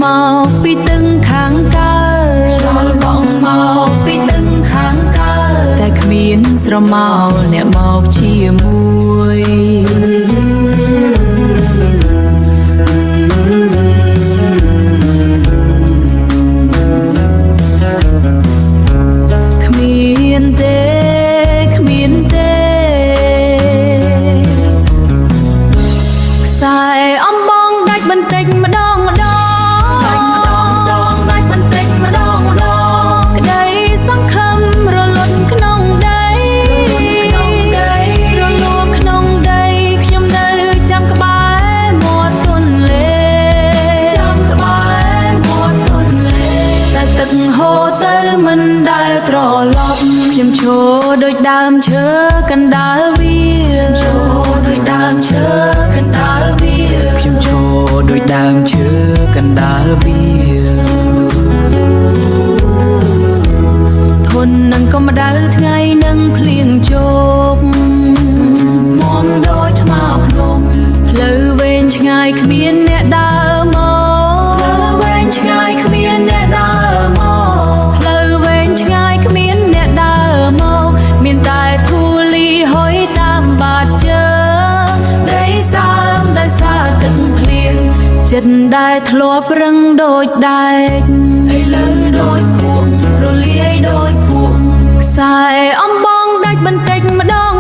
មកពីទឹកខាងកើតឆ្លល់បងមកពីទឹកខាងកើតតែគ្មានស្រមោលអ្នកមកជាមួយគ្មានទេខ្សែអំបងដាច់បន្តិចម្ដងម្ដងដាច់បន្តិចម្ដងក្តីសង្ឃឹមរលត់ក្នុងដីរលួក្នុងដីខ្ញុំនៅចាំក្បែរមាត់ទន្លេតែទឹកហូរទៅមិនដែលត្រឡប់ខ្ញុំឈរដូចដើមឈើកណ្ដាលវាខ្ញុំឈរដូចដើមឈើកណ្ដាលវាធន់នឹងកម្ដៅថ្ងៃនឹងភ្លៀងជោកមុំដូចថ្មភ្នំផ្លូវវែងឆ្ងាយគ្មានអ្នកដើរមកផ្លូវវែងឆ្ងាយគ្មានអ្នកដើរមកផ្លូវវែងឆ្ងាយគ្មានអ្នកដើរមកមានតែធូលីហុយតាមបាតជើងដីសើមដោយសារទឹកភ្លៀងចិត្តដែលធ្លាប់រឹងដូចដែកឥឡូវដូចភួងរលាយដូចភួងខ្សែអំបងដាច់បន្តិចម្ដង